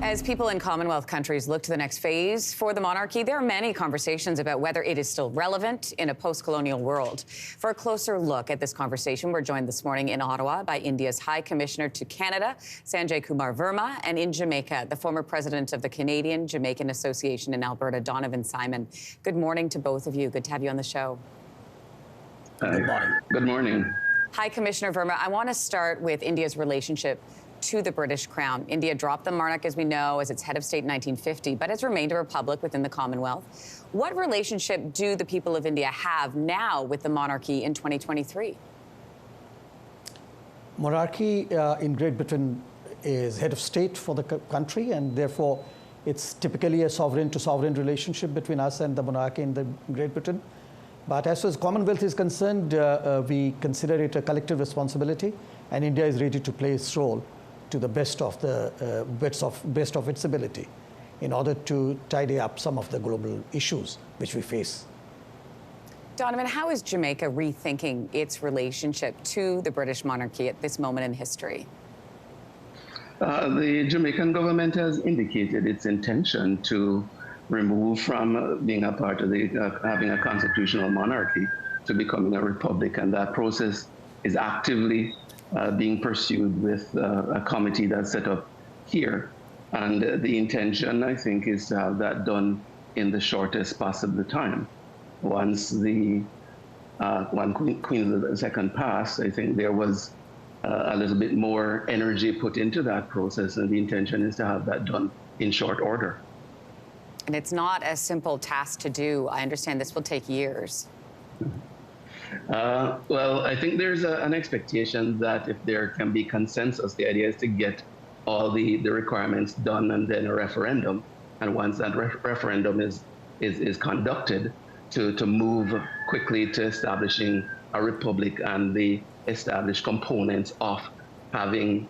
As people in Commonwealth countries look to the next phase for the monarchy, there are many conversations about whether it is still relevant in a post-colonial world. For a closer look at this conversation, we're joined this morning in Ottawa by India's High Commissioner to Canada, Sanjay Kumar Verma, and in Jamaica, the former president of the Canadian Jamaican Association in Alberta, Donovan Simon. Good morning to both of you. Good to have you on the show. Good morning. Good morning. High Commissioner Verma, I want to start with India's relationship to the British Crown. India dropped the monarch, as we know, as its head of state in 1950, but has remained a republic within the Commonwealth. What relationship do the people of India have now with the monarchy in 2023? Monarchy in Great Britain is head of state for the country, and therefore it's typically a sovereign-to-sovereign relationship between us and the monarchy in Great Britain. But as far as Commonwealth is concerned, we consider it a collective responsibility, and India is ready to play its role to the best of its ability in order to tidy up some of the global issues which we face. Donovan, how is Jamaica rethinking its relationship to the British monarchy at this moment in history? The Jamaican government has indicated its intention to remove from being a part of having a constitutional monarchy to becoming a republic, and that process is actively being pursued with a committee that's set up here. And the intention, I think, is to have that done in the shortest possible time. Once Queen Elizabeth II passed, I think there was a little bit more energy put into that process, and the intention is to have that done in short order. And it's not a simple task to do. I understand this will take years. Well, I think there's an expectation that if there can be consensus, the idea is to get all the requirements done and then a referendum. And once that referendum is conducted, to move quickly to establishing a republic and the established components of having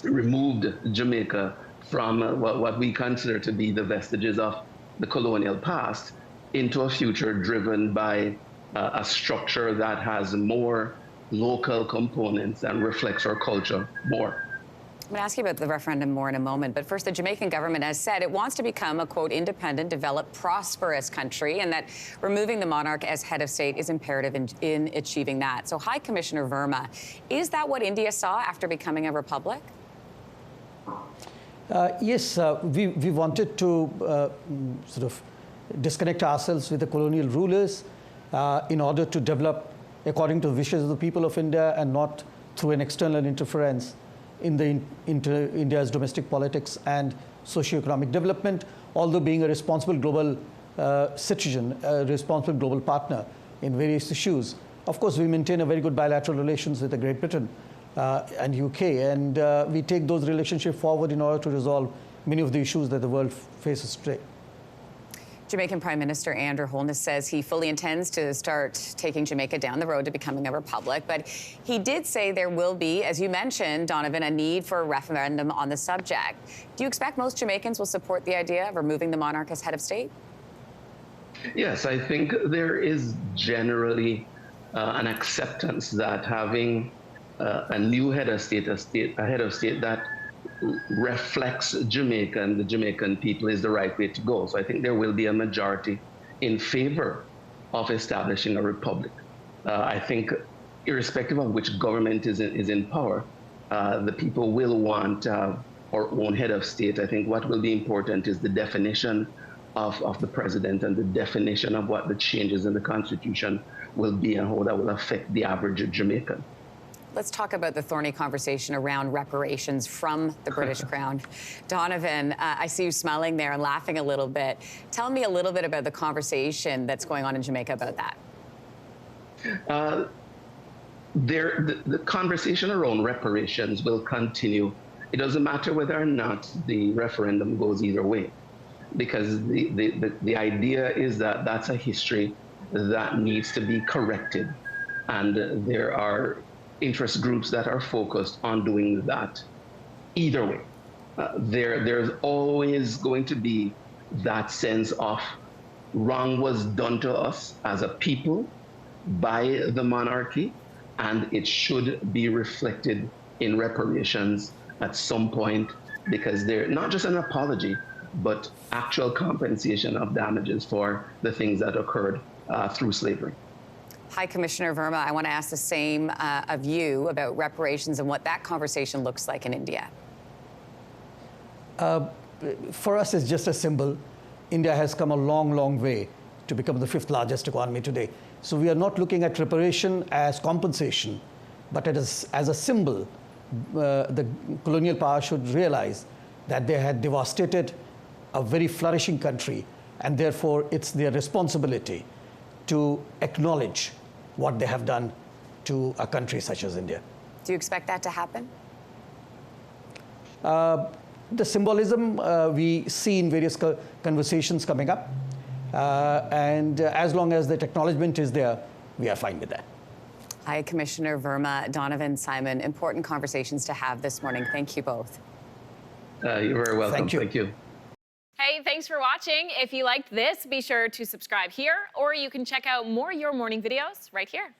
removed Jamaica from what we consider to be the vestiges of the colonial past into a future driven by a structure that has more local components and reflects our culture more. I'm going to ask you about the referendum more in a moment, but first, the Jamaican government has said it wants to become a, quote, independent, developed, prosperous country, and that removing the monarch as head of state is imperative in achieving that. So, High Commissioner Verma, is that what India saw after becoming a republic? Yes, we wanted to sort of disconnect ourselves with the colonial rulers in order to develop according to the wishes of the people of India and not through an external interference in India's domestic politics and socio-economic development, although being a responsible global citizen, a responsible global partner in various issues. Of course, we maintain a very good bilateral relations with the Great Britain and UK, and we take those relationships forward in order to resolve many of the issues that the world faces today. Jamaican Prime Minister Andrew Holness says he fully intends to start taking Jamaica down the road to becoming a republic, but he did say there will be, as you mentioned, Donovan, a need for a referendum on the subject. Do you expect most Jamaicans will support the idea of removing the monarch as head of state? Yes, I think there is generally an acceptance that having a new head of state, a head of state that reflects Jamaica and the Jamaican people is the right way to go. So I think there will be a majority in favor of establishing a republic. I think irrespective of which government is in power, the people will want our own head of state. I think what will be important is the definition of the president and the definition of what the changes in the Constitution will be and how that will affect the average Jamaican. Let's talk about the thorny conversation around reparations from the British Crown. Donovan, I see you smiling there and laughing a little bit. Tell me a little bit about the conversation that's going on in Jamaica about that. The conversation around reparations will continue. It doesn't matter whether or not the referendum goes either way, because the idea is that that's a history that needs to be corrected. And there are interest groups that are focused on doing that either way. There's always going to be that sense of wrong was done to us as a people by the monarchy, and it should be reflected in reparations at some point because they're not just an apology, but actual compensation of damages for the things that occurred through slavery. High Commissioner Verma, I want to ask the same of you about reparations and what that conversation looks like in India. For us, it's just a symbol. India has come a long, long way to become the 5th largest economy today. So we are not looking at reparation as compensation, but as a symbol. The colonial power should realize that they had devastated a very flourishing country, and therefore it's their responsibility to acknowledge what they have done to a country such as India. Do you expect that to happen? The symbolism we see in various conversations coming up, and as long as that acknowledgement is there, we are fine with that. High Commissioner Verma, Donovan, Simon, important conversations to have this morning. Thank you both. You're very welcome. Thank you. Thank you. Hey, thanks for watching. If you liked this, be sure to subscribe here, or you can check out more Your Morning videos right here.